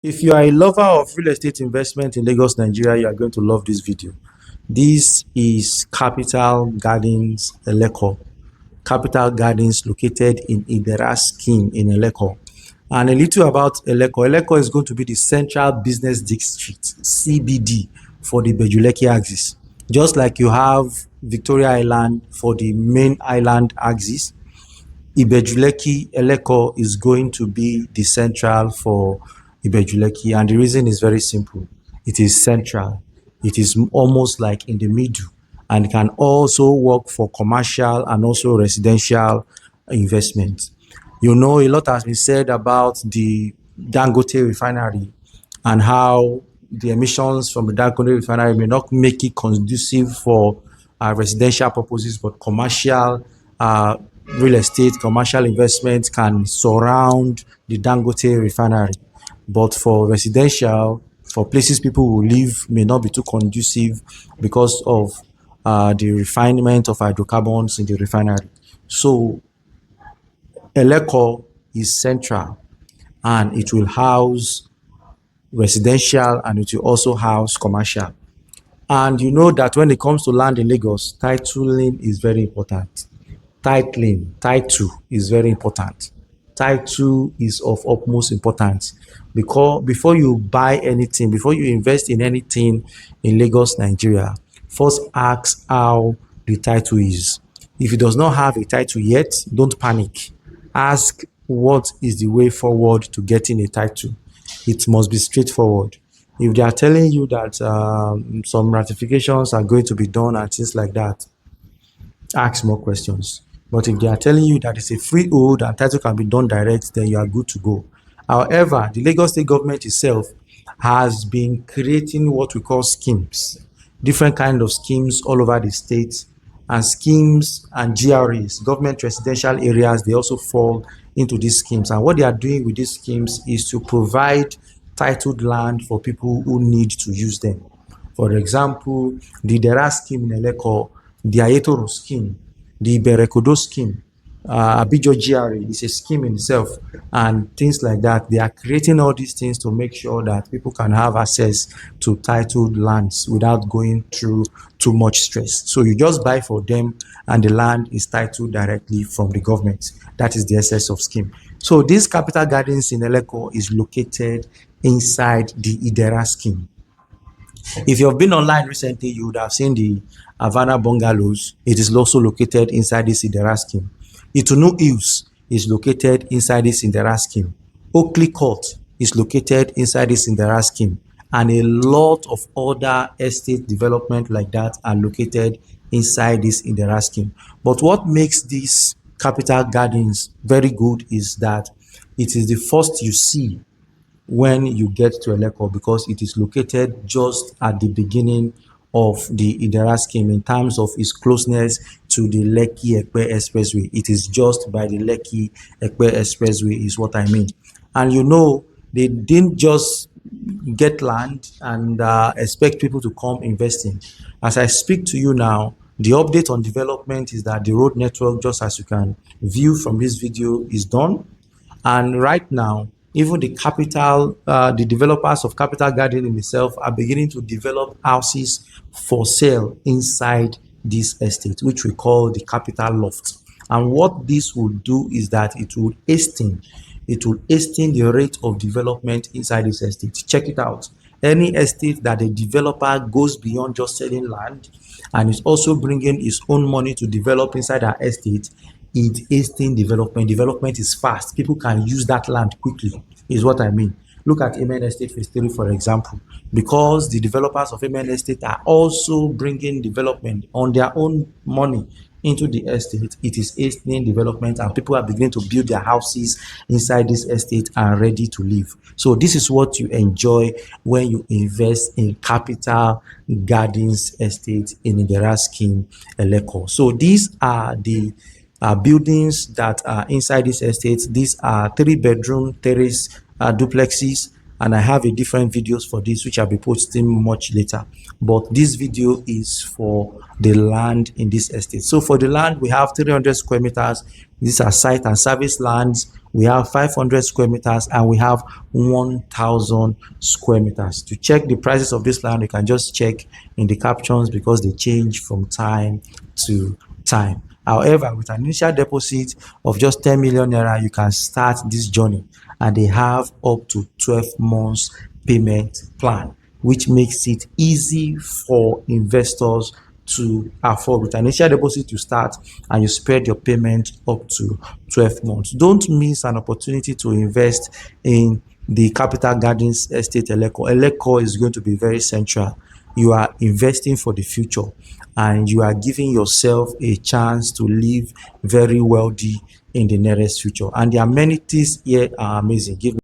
If you are a lover of real estate investment in Lagos, Nigeria, you are going to love this video. This is Capital Gardens Eleko. Capital Gardens located in Idera Scheme in Eleko. And a little about Eleko. Eleko is going to be the Central Business District, CBD, for the Bejuleki axis. Just like you have Victoria Island for the main island axis, Ibejuleki Eleko is going to be the central for Ibejuleki, and the reason is very simple. It is central. It is almost like in the middle, and can also work for commercial and also residential investment. You know, a lot has been said about the Dangote refinery and how the emissions from the Dangote refinery may not make it conducive for residential purposes, but commercial uh, real estate, commercial investment can surround the Dangote refinery. But for residential, for places people will live, may not be too conducive because of the refinement of hydrocarbons in the refinery. So Eleko is central, and it will house residential and it will also house commercial. And you know that when it comes to land in Lagos, titling is very important. Title is very important. Title is of utmost importance because before you buy anything, before you invest in anything in Lagos, Nigeria, first ask how the title is. If it does not have a title yet, don't panic. Ask what is the way forward to getting a title. It must be straightforward. If they are telling you that some ratifications are going to be done and things like that, ask more questions. But if they are telling you that it's a freehold and title can be done direct, then you are good to go. However, the Lagos State government itself has been creating what we call schemes, different kind of schemes all over the state, and schemes and GRAs, government residential areas, they also fall into these schemes. And what they are doing with these schemes is to provide titled land for people who need to use them. For example, the Idera Scheme Eleko, the Ayetoro scheme, the Berekodo scheme, Abijo GRA is a scheme in itself, and things like that. They are creating all these things to make sure that people can have access to titled lands without going through too much stress. So you just buy for them, and the land is titled directly from the government. That is the essence of scheme. So this Capital Gardens in Eleko is located inside the Idera scheme. If you've been online recently, you would have seen the Havana bungalows. It is also located inside this Idera scheme. Itunu Hills is located inside this Idera scheme. Oakley Court is located inside this Idera scheme. And a lot of other estate development like that are located inside this Idera scheme. But what makes these Capital Gardens very good is that it is the first you see when you get to Eleko because it is located just at the beginning of the Idera scheme in terms of its closeness to the Lekki-Epe Expressway. It is just by the Lekki-Epe Expressway is what I mean. And you know, they didn't just get land and expect people to come investing. As I speak to you now, the update on development is that the road network, just as you can view from this video, is done. And right now, even the developers of Capital Garden in itself are beginning to develop houses for sale inside this estate, which we call the Capital Loft. And what this will do is that it will hasten the rate of development inside this estate. Check it out. Any estate that a developer goes beyond just selling land and is also bringing his own money to develop inside our estate, it hasten development. Development is fast. People can use that land quickly, is what I mean. Look at Amen Estate Phase 3, for example. Because the developers of Amen Estate are also bringing development on their own money into the estate, it is hastening development and people are beginning to build their houses inside this estate and ready to live. So this is what you enjoy when you invest in Capital Gardens Estate in Idera Scheme Eleko. So these are the buildings that are inside this estate. These are 3-bedroom terrace duplexes, and I have a different videos for this which I'll be posting much later, but this video is for the land in this estate. So for the land, we have 300 square meters. These are site and service lands. We have 500 square meters, and we have 1,000 square meters. To check the prices of this land, you can just check in the captions because they change from time to time. However, with an initial deposit of just 10 million naira, you can start this journey, and they have up to 12 months payment plan, which makes it easy for investors to afford. With an initial deposit to start, and you spread your payment up to 12 months. Don't miss an opportunity to invest in the Capital Gardens Estate Eleko. Eleko is going to be very central. You are investing for the future, and you are giving yourself a chance to live very wealthy in the nearest future. And the amenities here are amazing. Give